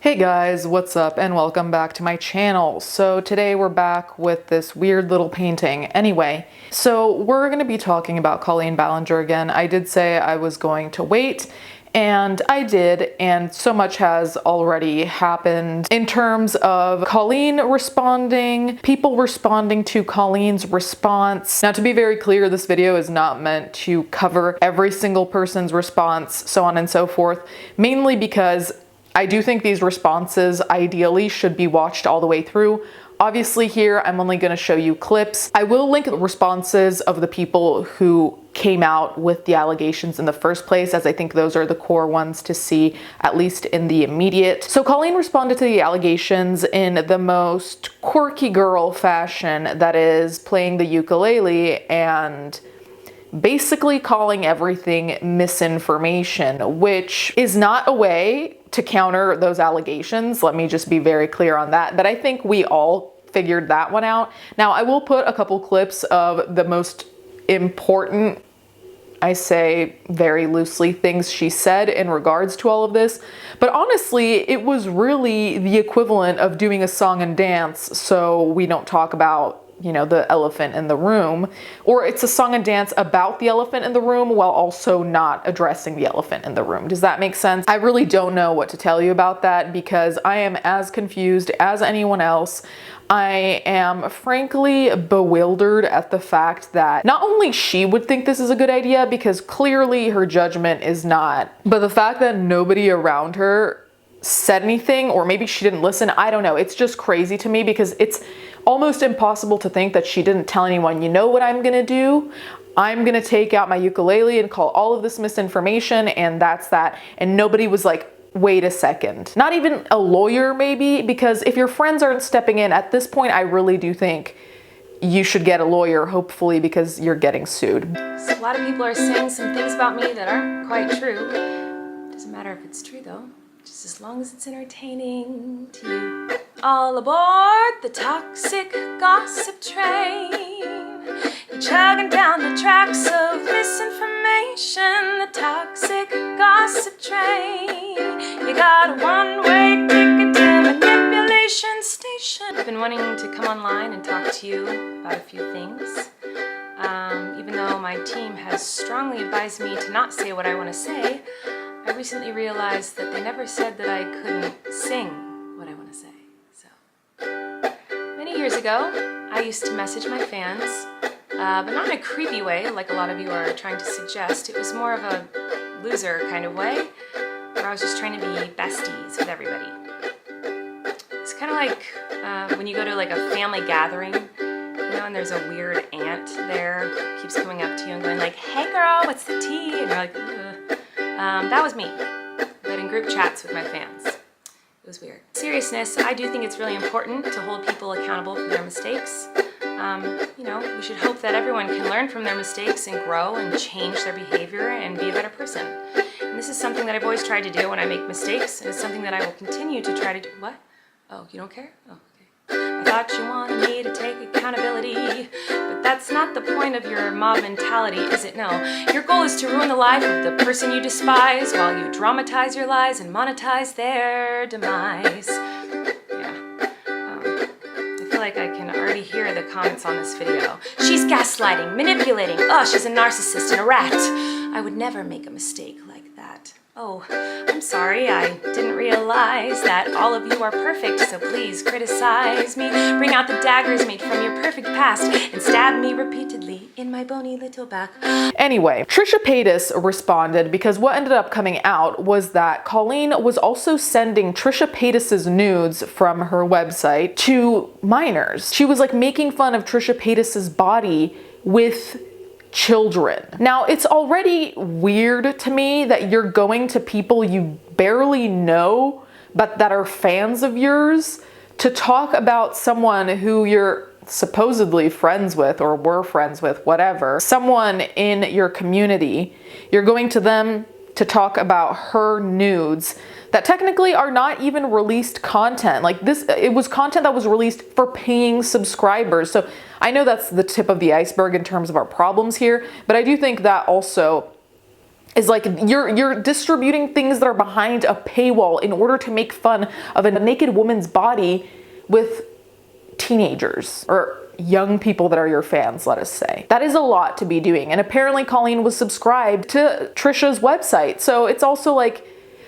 Hey guys, what's up and welcome back to my channel. So today we're back with this weird little painting. Anyway, so we're going to be talking about Colleen Ballinger again. I did say I was going to wait, and I did, and so much has already happened in terms of Colleen responding, people responding to Colleen's response. Now, to be very clear, this video is not meant to cover every single person's response, so on and so forth, mainly because I do think these responses ideally should be watched all the way through. Obviously here, I'm only going to show you clips. I will link the responses of the people who came out with the allegations in the first place, as I think those are the core ones to see, at least in the immediate. So Colleen responded to the allegations in the most quirky girl fashion, that is playing the ukulele and basically calling everything misinformation, which is not a way to counter those allegations. Let me just be very clear on that. But I think we all figured that one out. Now, I will put a couple clips of the most important, I say very loosely, things she said in regards to all of this. But honestly, it was really the equivalent of doing a song and dance, so we don't talk about, you know, the elephant in the room, or it's a song and dance about the elephant in the room while also not addressing the elephant in the room. Does that make sense? I really don't know what to tell you about that because I am as confused as anyone else. I am frankly bewildered at the fact that not only she would think this is a good idea, because clearly her judgment is not, but the fact that nobody around her said anything, or maybe she didn't listen. I don't know. It's just crazy to me because it's almost impossible to think that she didn't tell anyone, you know what I'm gonna do? I'm gonna take out my ukulele and call all of this misinformation, and that's that. And nobody was like, wait a second. Not even a lawyer maybe, because if your friends aren't stepping in at this point, I really do think you should get a lawyer, hopefully, because you're getting sued. So a lot of people are saying some things about me that aren't quite true. Doesn't matter if it's true though, just as long as it's entertaining to you. All aboard the toxic gossip train. You're chugging down the tracks of misinformation. The toxic gossip train. You got a one-way ticket to manipulation station. I've been wanting to come online and talk to you about a few things. Even though my team has strongly advised me to not say what I want to say, I recently realized that they never said that I couldn't sing what I want to say. Many years ago, I used to message my fans, but not in a creepy way like a lot of you are trying to suggest. It was more of a loser kind of way, where I was just trying to be besties with everybody. It's kind of like when you go to like a family gathering, you know, and there's a weird aunt there who keeps coming up to you and going like, hey girl, what's the tea? And you're like, ugh. That was me, but in group chats with my fans. It was weird. Seriousness, I do think it's really important to hold people accountable for their mistakes. You know, we should hope that everyone can learn from their mistakes and grow and change their behavior and be a better person. And this is something that I've always tried to do when I make mistakes, and it's something that I will continue to try to do. What? Oh, you don't care? Oh, okay. I thought you wanted me to take accountability, but that's not the point of your mob mentality, is it? No. Your goal is to ruin the life of the person you despise while you dramatize your lies and monetize their demise. Yeah. I feel like I can already hear the comments on this video. She's gaslighting, manipulating. Oh, she's a narcissist and a rat. I would never make a mistake like that. Oh, I'm sorry, I didn't realize that all of you are perfect, so please criticize me. Bring out the daggers made from your perfect past and stab me repeatedly in my bony little back. Anyway, Trisha Paytas responded because what ended up coming out was that Colleen was also sending Trisha Paytas's nudes from her website to minors. She was like making fun of Trisha Paytas's body with children. Now, it's already weird to me that you're going to people you barely know, but that are fans of yours, to talk about someone who you're supposedly friends with or were friends with, whatever, someone in your community. You're going to them to talk about her nudes that technically are not even released content. Like this, it was content that was released for paying subscribers. So I know that's the tip of the iceberg in terms of our problems here, but I do think that also is like you're distributing things that are behind a paywall in order to make fun of a naked woman's body with teenagers or young people that are your fans, let us say. That is a lot to be doing. And apparently Colleen was subscribed to Trisha's website. So it's also like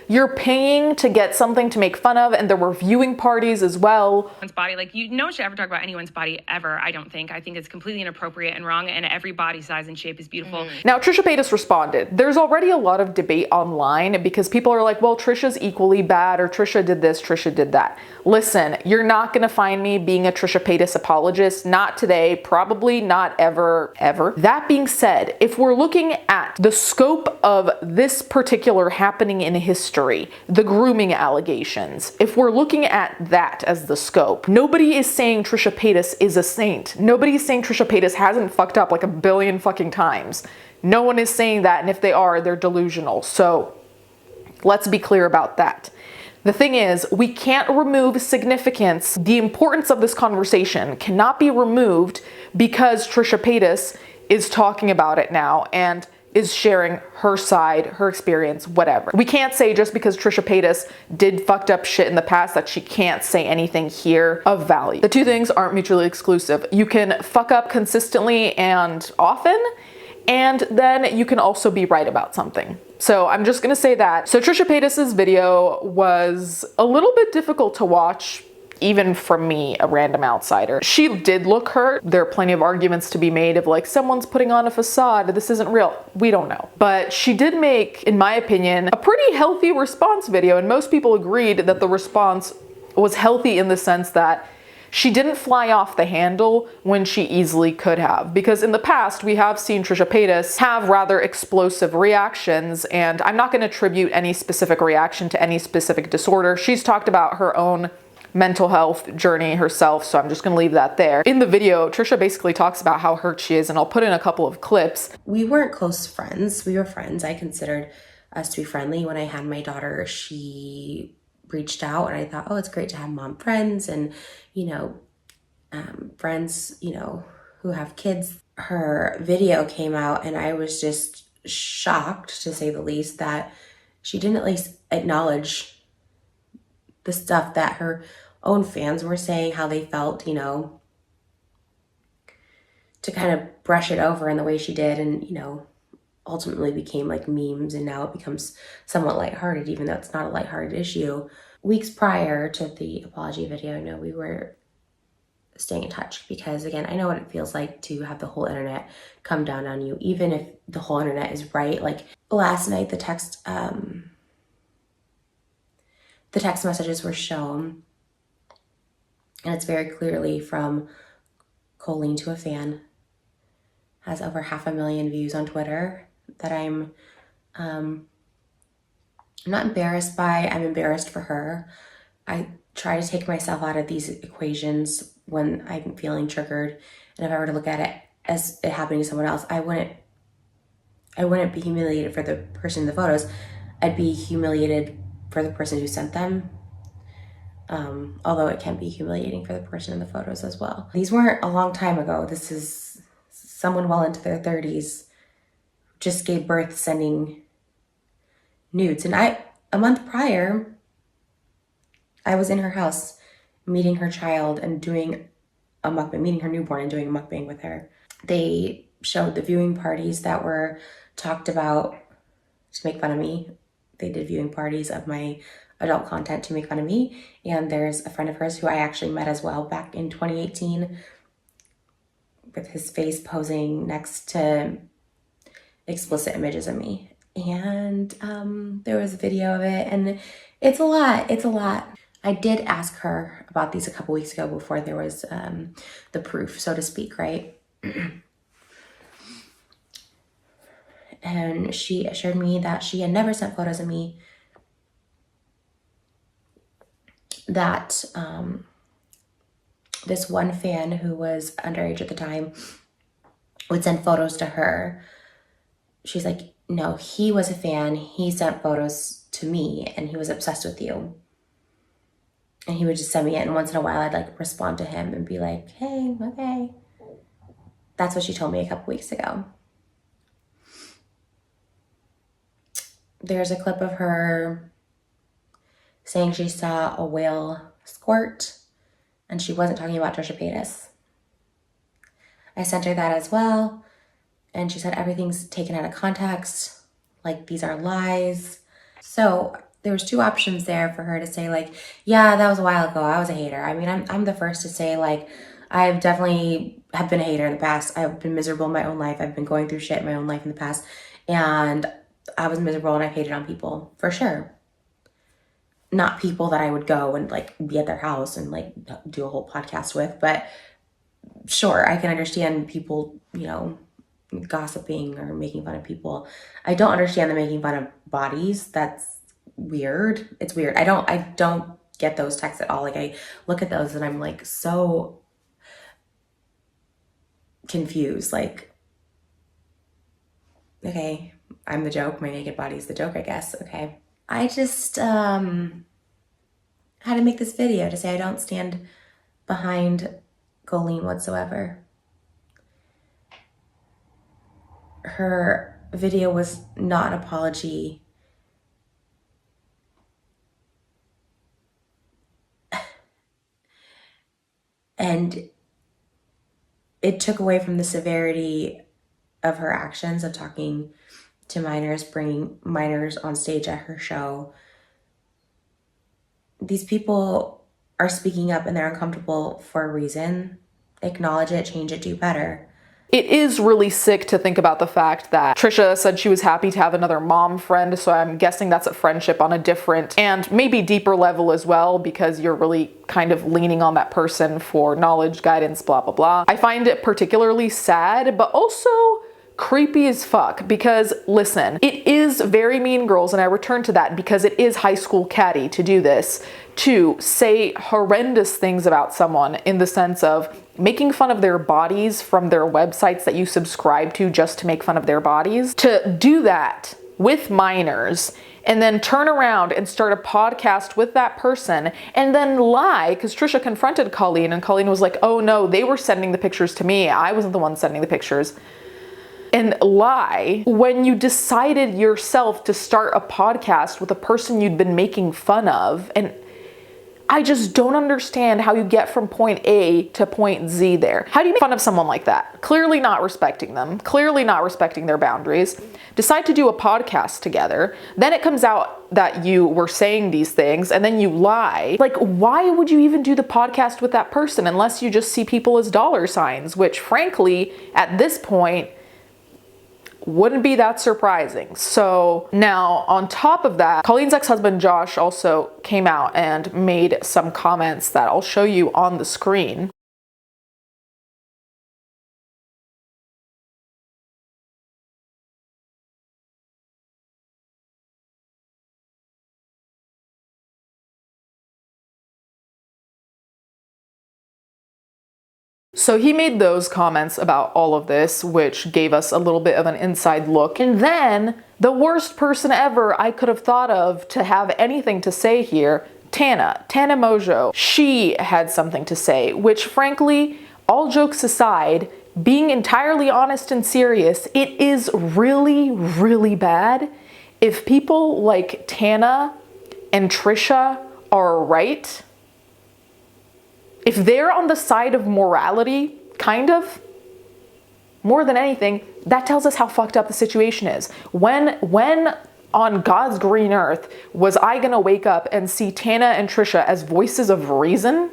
you're paying to get something to make fun of, and there were viewing parties as well. Body, like, no one should ever talk about anyone's body ever. I don't think. I think it's completely inappropriate and wrong, and every body size and shape is beautiful. Now, Trisha Paytas responded. There's already a lot of debate online because people are like, well, Trisha's equally bad, or Trisha did this, Trisha did that. Listen, you're not gonna find me being a Trisha Paytas apologist. Not today, probably not ever, ever. That being said, if we're looking at the scope of this particular happening in history, the grooming allegations, if we're looking at that as the scope, nobody is saying Trisha Paytas is a saint. Nobody is saying Trisha Paytas hasn't fucked up like a billion fucking times. No one is saying that, and if they are, they're delusional. So let's be clear about that. The thing is, we can't remove significance. The importance of this conversation cannot be removed because Trisha Paytas is talking about it now and is sharing her side, her experience, whatever. We can't say just because Trisha Paytas did fucked up shit in the past that she can't say anything here of value. The two things aren't mutually exclusive. You can fuck up consistently and often, and then you can also be right about something. So I'm just gonna say that. So Trisha Paytas's video was a little bit difficult to watch, even from me, a random outsider. She did look hurt. There are plenty of arguments to be made of like, someone's putting on a facade, this isn't real. We don't know. But she did make, in my opinion, a pretty healthy response video, and most people agreed that the response was healthy in the sense that she didn't fly off the handle when she easily could have. Because in the past, we have seen Trisha Paytas have rather explosive reactions, and I'm not gonna attribute any specific reaction to any specific disorder. She's talked about her own mental health journey herself, so I'm just gonna leave that there. In the video, Trisha basically talks about how hurt she is, and I'll put in a couple of clips. We weren't close friends. We were friends. I considered us to be friendly. When I had my daughter, she reached out, and I thought, oh, it's great to have mom friends and, friends, who have kids. Her video came out, and I was just shocked, to say the least, that she didn't at least acknowledge the stuff that her own fans were saying, how they felt, to kind of brush it over in the way she did, and, ultimately became like memes, and now it becomes somewhat lighthearted, even though it's not a lighthearted issue. Weeks prior to the apology video, we were staying in touch because, again, I know what it feels like to have the whole internet come down on you, even if the whole internet is right. Like last night, the text messages were shown, and it's very clearly from Colleen to a fan, has over 500,000 views on Twitter, that I'm not embarrassed by. I'm embarrassed for her. I try to take myself out of these equations when I'm feeling triggered, and if I were to look at it as it happening to someone else, I wouldn't be humiliated for the person in the photos. I'd be humiliated for the person who sent them, although it can be humiliating for the person in the photos as well. These weren't a long time ago. This is someone well into their 30s, just gave birth sending nudes. And a month prior, I was in her house meeting her child and doing a mukbang, meeting her newborn and doing a mukbang with her. They showed the viewing parties that were talked about to make fun of me. They did viewing parties of my adult content to make fun of me. And there's a friend of hers who I actually met as well back in 2018 with his face posing next to explicit images of me. And there was a video of it, and it's a lot. I did ask her about these a couple weeks ago before there was the proof, so to speak, right? And she assured me that she had never sent photos of me, that this one fan who was underage at the time would send photos to her. She's like, no, he was a fan. He sent photos to me, and he was obsessed with you. And he would just send me it, and once in a while I'd like respond to him and be like, hey, okay. That's what she told me a couple weeks ago. there's a clip of her saying she saw a whale squirt, and she wasn't talking about Trisha Paytas. I sent her that as well, and she said everything's taken out of context, like these are lies. So there was two options there for her to say, like, yeah, that was a while ago, I was a hater. I mean, I'm the first to say, like, I've definitely have been a hater in the past. I've been miserable in my own life. I've been going through shit in my own life in the past, and I was miserable and I've hated on people, for sure. Not people that I would go and, like, be at their house and, like, do a whole podcast with, but sure, I can understand people, you know, gossiping or making fun of people. I don't understand the making fun of bodies. That's weird. It's weird. I don't get those texts at all. Like, I look at those and I'm like so confused. Like, okay, I'm the joke. My naked body's the joke, I guess. Okay. I just had to make this video to say I don't stand behind Colleen whatsoever. Her video was not an apology. And it took away from the severity of her actions of talking to minors, bringing minors on stage at her show. These people are speaking up and they're uncomfortable for a reason. Acknowledge it, change it, do better. It is really sick to think about the fact that Trisha said she was happy to have another mom friend, so I'm guessing that's a friendship on a different and maybe deeper level as well, because you're really kind of leaning on that person for knowledge, guidance, blah, blah, blah. I find it particularly sad, but also creepy as fuck, because listen, it is very Mean Girls, and I return to that because it is high school catty to do this, to say horrendous things about someone in the sense of making fun of their bodies from their websites that you subscribe to just to make fun of their bodies. To do that with minors and then turn around and start a podcast with that person and then lie, because Trisha confronted Colleen and Colleen was like, oh no, they were sending the pictures to me. I wasn't the one sending the pictures. And lie when you decided yourself to start a podcast with a person you'd been making fun of. And I just don't understand how you get from point A to point Z there. How do you make fun of someone like that? Clearly not respecting them, clearly not respecting their boundaries. Decide to do a podcast together. Then it comes out that you were saying these things and then you lie. Like, why would you even do the podcast with that person unless you just see people as dollar signs, which frankly, at this point, wouldn't be that surprising. So now on top of that, Colleen's ex-husband Josh also came out and made some comments that I'll show you on the screen. So he made those comments about all of this, which gave us a little bit of an inside look. And then the worst person ever I could have thought of to have anything to say here, Tana Mojo. She had something to say, which frankly, all jokes aside, being entirely honest and serious, it is really, really bad if people like Tana and Trisha are right. If they're on the side of morality, kind of, more than anything, that tells us how fucked up the situation is. When on God's green earth was I gonna wake up and see Tana and Trisha as voices of reason?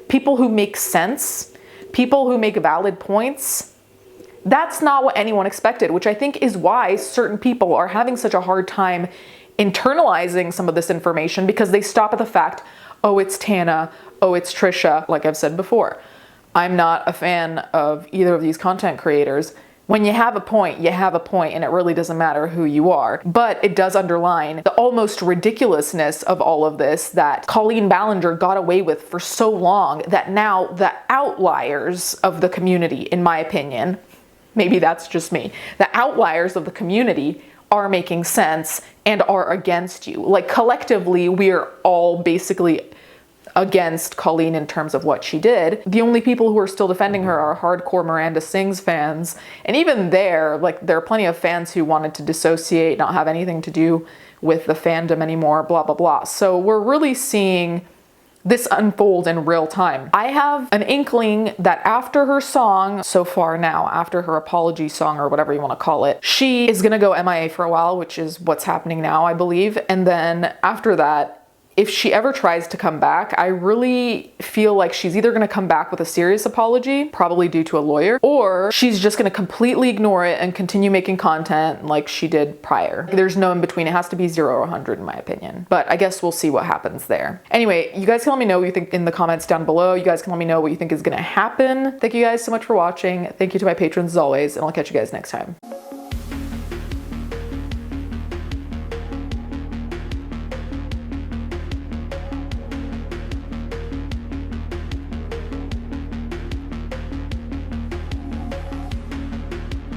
People who make sense? People who make valid points? That's not what anyone expected, which I think is why certain people are having such a hard time internalizing some of this information, because they stop at the fact, oh, it's Tana, oh, it's Trisha. Like I've said before, I'm not a fan of either of these content creators. When you have a point, and it really doesn't matter who you are. But it does underline the almost ridiculousness of all of this that Colleen Ballinger got away with for so long, that now the outliers of the community, in my opinion, maybe that's just me, the outliers of the community are making sense and are against you. Like collectively, we're all basically against Colleen in terms of what she did. The only people who are still defending her are hardcore Miranda Sings fans. And even there, like, there are plenty of fans who wanted to dissociate, not have anything to do with the fandom anymore, blah, blah, blah. So we're really seeing this unfold in real time. I have an inkling that after her song, so far now, after her apology song or whatever you want to call it, she is gonna go MIA for a while, which is what's happening now, I believe. And then after that, if she ever tries to come back, I really feel like she's either gonna come back with a serious apology, probably due to a lawyer, or she's just gonna completely ignore it and continue making content like she did prior. There's no in between. It has to be 0 or 100 in my opinion. But I guess we'll see what happens there. Anyway, you guys can let me know what you think in the comments down below. You guys can let me know what you think is gonna happen. Thank you guys so much for watching. Thank you to my patrons as always, and I'll catch you guys next time.